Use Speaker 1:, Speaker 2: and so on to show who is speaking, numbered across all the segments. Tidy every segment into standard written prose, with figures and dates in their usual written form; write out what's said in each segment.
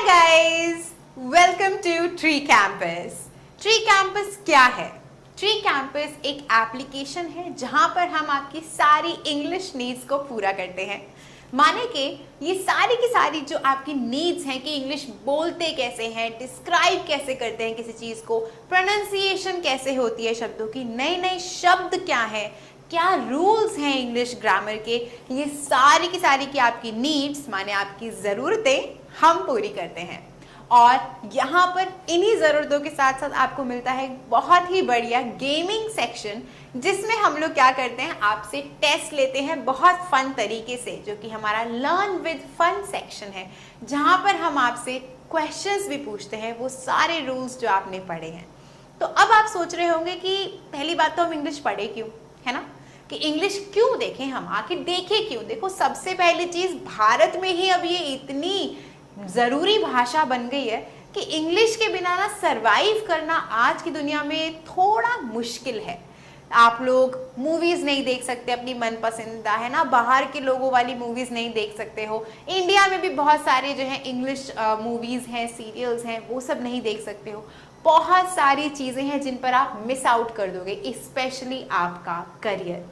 Speaker 1: Guys, welcome to tree campus. Tree campus क्या है? Tree campus एक एप्लीकेशन है जहां पर हम आपकी सारी इंग्लिश नीड्स को पूरा करते हैं। माने कि ये सारी की सारी जो आपकी नीड्स हैं कि इंग्लिश बोलते कैसे हैं, डिस्क्राइब कैसे करते हैं किसी चीज़ को, प्रोनाउंसिएशन कैसे होती है शब्दों की, नए नए शब्द क्या है, क्या रूल्स हैं इंग्लिश ग्रामर के, ये सारी की सारी की आपकी नीड्स माने आपकी ज़रूरतें हम पूरी करते हैं। और यहाँ पर इन्हीं ज़रूरतों के साथ साथ आपको मिलता है बहुत ही बढ़िया गेमिंग सेक्शन, जिसमें हम लोग क्या करते हैं, आपसे टेस्ट लेते हैं बहुत फन तरीके से, जो कि हमारा लर्न विद फन सेक्शन है, जहाँ पर हम आपसे क्वेश्चंस भी पूछते हैं, वो सारे रूल्स जो आपने पढ़े हैं। तो अब आप सोच रहे होंगे कि पहली बात तो हम इंग्लिश पढ़े क्यों, है ना, कि इंग्लिश क्यों देखें हम, आखिर देखें क्यों। देखो, सबसे पहली चीज़, भारत में ही अब ये इतनी ज़रूरी भाषा बन गई है कि इंग्लिश के बिना ना सरवाइव करना आज की दुनिया में थोड़ा मुश्किल है। आप लोग मूवीज़ नहीं देख सकते अपनी मनपसंदीदा, है ना, बाहर के लोगों वाली मूवीज़ नहीं देख सकते हो। इंडिया में भी बहुत सारे जो है इंग्लिश मूवीज़ हैं, सीरियल्स हैं, वो सब नहीं देख सकते हो। बहुत सारी चीज़ें हैं जिन पर आप मिस आउट कर दोगे, स्पेशली आपका करियर।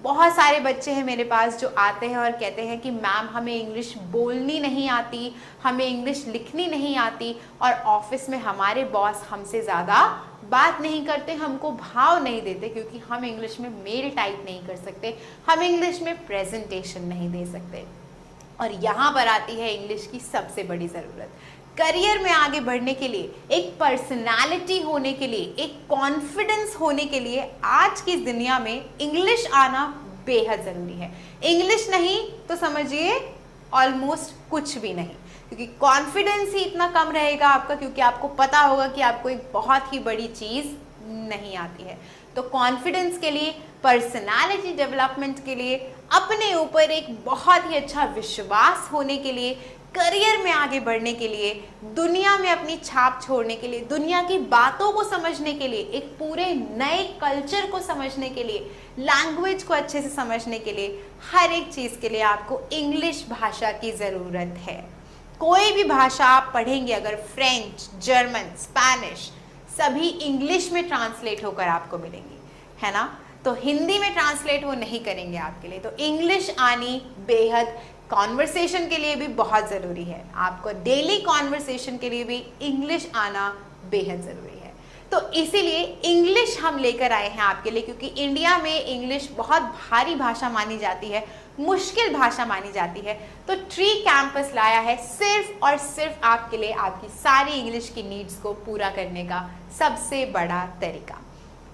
Speaker 1: बहुत सारे बच्चे हैं मेरे पास जो आते हैं और कहते हैं कि मैम हमें इंग्लिश बोलनी नहीं आती, हमें इंग्लिश लिखनी नहीं आती, और ऑफिस में हमारे बॉस हमसे ज़्यादा बात नहीं करते, हमको भाव नहीं देते क्योंकि हम इंग्लिश में मेल टाइप नहीं कर सकते, हम इंग्लिश में प्रेजेंटेशन नहीं दे सकते। और यहाँ पर आती है इंग्लिश की सबसे बड़ी ज़रूरत। करियर में आगे बढ़ने के लिए, एक पर्सनालिटी होने के लिए, एक कॉन्फिडेंस होने के लिए आज की दुनिया में इंग्लिश आना बेहद ज़रूरी है। इंग्लिश नहीं तो समझिए ऑलमोस्ट कुछ भी नहीं, क्योंकि कॉन्फिडेंस ही इतना कम रहेगा आपका, क्योंकि आपको पता होगा कि आपको एक बहुत ही बड़ी चीज़ नहीं आती है। तो कॉन्फिडेंस के लिए, पर्सनालिटी डेवलपमेंट के लिए, अपने ऊपर एक बहुत ही अच्छा विश्वास होने के लिए, करियर में आगे बढ़ने के लिए, दुनिया में अपनी छाप छोड़ने के लिए, दुनिया की बातों को समझने के लिए, एक पूरे नए कल्चर को समझने के लिए, लैंग्वेज को अच्छे से समझने के लिए, हर एक चीज़ के लिए आपको इंग्लिश भाषा की ज़रूरत है। कोई भी भाषा आप पढ़ेंगे, अगर फ्रेंच, जर्मन, स्पेनिश, सभी इंग्लिश में ट्रांसलेट होकर आपको मिलेंगी, है ना। तो हिंदी में ट्रांसलेट वो नहीं करेंगे आपके लिए। तो इंग्लिश आनी बेहद, कॉन्वर्सेशन के लिए भी बहुत ज़रूरी है, आपको डेली कॉन्वर्सेशन के लिए भी इंग्लिश आना बेहद ज़रूरी है। तो इसीलिए इंग्लिश हम लेकर आए हैं आपके लिए, क्योंकि इंडिया में इंग्लिश बहुत भारी भाषा मानी जाती है, मुश्किल भाषा मानी जाती है। तो ट्री कैंपस लाया है सिर्फ और सिर्फ आपके लिए, आपकी सारी इंग्लिश की नीड्स को पूरा करने का सबसे बड़ा तरीका।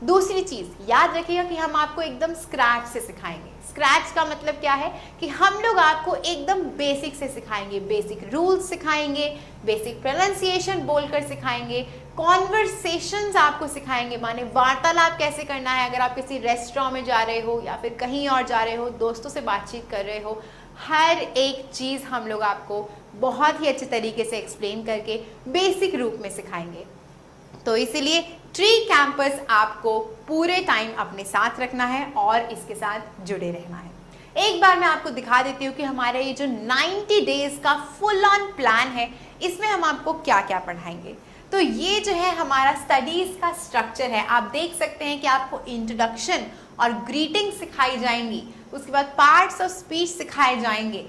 Speaker 1: दूसरी चीज़ याद रखिएगा कि हम आपको एकदम स्क्रैच से सिखाएंगे। स्क्रैच का मतलब क्या है कि हम लोग आपको एकदम बेसिक से सिखाएंगे, बेसिक रूल्स सिखाएंगे, बेसिक प्रोनाउंसिएशन बोलकर सिखाएंगे, कॉन्वर्सेशंस आपको सिखाएंगे, माने वार्तालाप कैसे करना है, अगर आप किसी रेस्टोरेंट में जा रहे हो या फिर कहीं और जा रहे हो, दोस्तों से बातचीत कर रहे हो, हर एक चीज़ हम लोग आपको बहुत ही अच्छे तरीके से एक्सप्लेन करके बेसिक रूप में सिखाएंगे। तो इसीलिए ट्री कैंपस आपको पूरे टाइम अपने साथ रखना है और इसके साथ जुड़े रहना है। एक बार मैं आपको दिखा देती हूँ कि हमारा ये जो 90 डेज का फुल ऑन प्लान है, इसमें हम आपको क्या क्या पढ़ाएंगे। तो ये जो है हमारा स्टडीज़ का स्ट्रक्चर है। आप देख सकते हैं कि आपको इंट्रोडक्शन और ग्रीटिंग सिखाई जाएंगी, उसके बाद पार्ट्स ऑफ स्पीच सिखाए जाएंगे,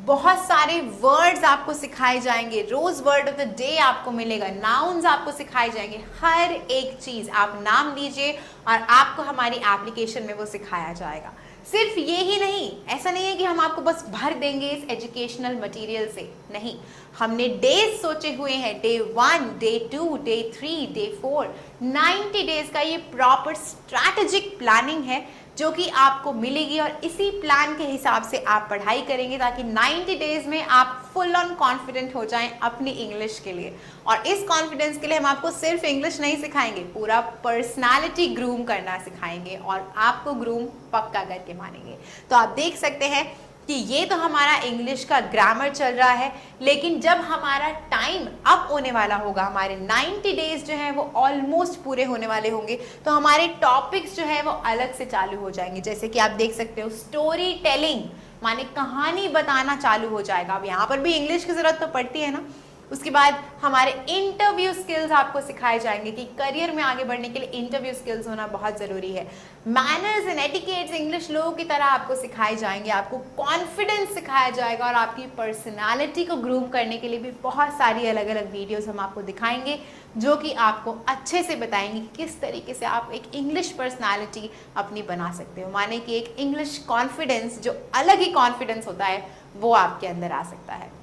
Speaker 1: बहुत सारे वर्ड्स आपको सिखाए जाएंगे, रोज वर्ड ऑफ द डे आपको मिलेगा, नाउन्स आपको सिखाए जाएंगे, हर एक चीज़ आप नाम लीजिए और आपको हमारी एप्लीकेशन में वो सिखाया जाएगा। सिर्फ ये ही नहीं, ऐसा नहीं है कि हम आपको बस भर देंगे इस एजुकेशनल मटेरियल से, नहीं, हमने डेज सोचे हुए हैं, day 1, day 2, day 3, day 4, 90 days का ये प्रॉपर स्ट्रैटेजिक प्लानिंग है जो कि आपको मिलेगी, और इसी प्लान के हिसाब से आप पढ़ाई करेंगे ताकि 90 डेज में आप फुल ऑन कॉन्फिडेंट हो जाएं अपनी इंग्लिश के लिए। और इस कॉन्फिडेंस के लिए हम आपको सिर्फ इंग्लिश नहीं सिखाएंगे, पूरा पर्सनालिटी ग्रूम करना सिखाएंगे और आपको ग्रूम पक्का करके मानेंगे। तो आप देख सकते हैं कि ये तो हमारा इंग्लिश का ग्रामर चल रहा है, लेकिन जब हमारा टाइम अप होने वाला होगा, हमारे 90 डेज जो हैं वो ऑलमोस्ट पूरे होने वाले होंगे, तो हमारे टॉपिक्स जो है वो अलग से चालू हो जाएंगे। जैसे कि आप देख सकते हो, स्टोरी टेलिंग माने कहानी बताना चालू हो जाएगा। अब यहाँ पर भी इंग्लिश की ज़रूरत तो पड़ती है ना, उसके बाद हमारे इंटरव्यू स्किल्स आपको सिखाए जाएंगे कि करियर में आगे बढ़ने के लिए इंटरव्यू स्किल्स होना बहुत ज़रूरी है। मैनर्स एंड एटिकेट्स इंग्लिश लोगों की तरह आपको सिखाए जाएंगे, आपको कॉन्फिडेंस सिखाया जाएगा और आपकी पर्सनालिटी को ग्रूम करने के लिए भी बहुत सारी अलग अलग वीडियोस हम आपको दिखाएंगे जो कि आपको अच्छे से बताएंगे कि किस तरीके से आप एक इंग्लिश पर्सनालिटी अपनी बना सकते हो। माने कि एक इंग्लिश कॉन्फिडेंस जो अलग ही कॉन्फिडेंस होता है वो आपके अंदर आ सकता है।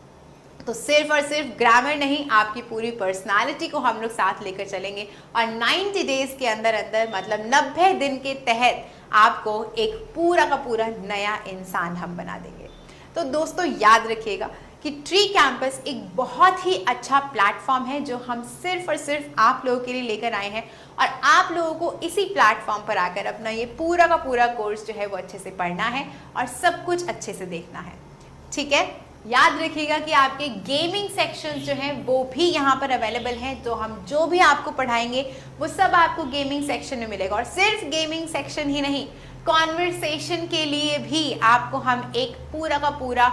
Speaker 1: तो सिर्फ और सिर्फ ग्रामर नहीं, आपकी पूरी पर्सनालिटी को हम लोग साथ लेकर चलेंगे और 90 डेज के अंदर अंदर मतलब 90 दिन के तहत आपको एक पूरा का पूरा नया इंसान हम बना देंगे। तो दोस्तों याद रखिएगा कि ट्री कैंपस एक बहुत ही अच्छा प्लेटफॉर्म है जो हम सिर्फ और सिर्फ आप लोगों के लिए लेकर आए हैं और आप लोगों को इसी प्लेटफॉर्म पर आकर अपना ये पूरा का पूरा कोर्स जो है वो अच्छे से पढ़ना है और सब कुछ अच्छे से देखना है। ठीक है, याद रखिएगा कि आपके गेमिंग सेक्शंस जो हैं वो भी यहाँ पर अवेलेबल हैं। तो हम जो भी आपको पढ़ाएंगे वो सब आपको गेमिंग सेक्शन में मिलेगा और सिर्फ गेमिंग सेक्शन ही नहीं, कॉन्वर्सेशन के लिए भी आपको हम एक पूरा का पूरा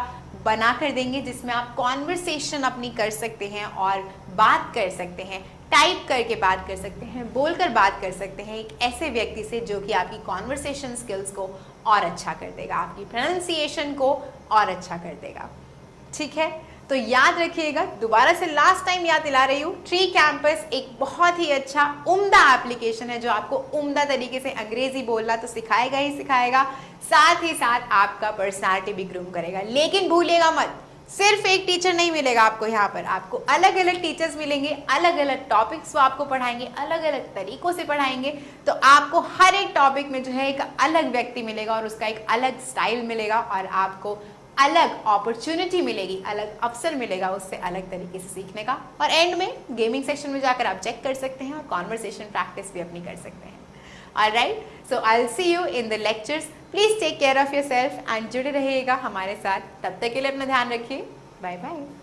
Speaker 1: बना कर देंगे जिसमें आप कॉन्वर्सेशन अपनी कर सकते हैं और बात कर सकते हैं, टाइप करके बात कर सकते हैं, बोलकर बात कर सकते हैं एक ऐसे व्यक्ति से जो कि आपकी कॉन्वर्सेशन स्किल्स को और अच्छा कर देगा, आपकी प्रोनाउंसिएशन को और अच्छा कर देगा। ठीक है, तो याद रखिएगा, दोबारा से लास्ट टाइम याद दिला रही हूँ, ट्री कैंपस एक बहुत ही अच्छा उम्दा एप्लीकेशन है जो आपको उम्दा तरीके से अंग्रेजी बोलना तो सिखाएगा ही सिखाएगा, साथ ही साथ आपका पर्सनालिटी भी ग्रूम करेगा। लेकिन भूलिएगा मत, सिर्फ एक टीचर नहीं मिलेगा आपको यहाँ पर, आपको अलग अलग टीचर्स मिलेंगे, अलग अलग टॉपिक्स वो आपको पढ़ाएंगे, अलग अलग तरीकों से पढ़ाएंगे। तो आपको हर एक टॉपिक में जो है एक अलग व्यक्ति मिलेगा और उसका एक अलग स्टाइल मिलेगा और आपको अलग अपॉर्चुनिटी मिलेगी, अलग अवसर मिलेगा उससे अलग तरीके से सीखने का। और एंड में गेमिंग सेक्शन में जाकर आप चेक कर सकते हैं और कॉन्वर्सेशन प्रैक्टिस भी अपनी कर सकते हैं। Alright, so I will see you in the lectures. Please take care of yourself and जुड़े रहिएगा हमारे साथ। तब तक के लिए अपना ध्यान रखिए। Bye bye.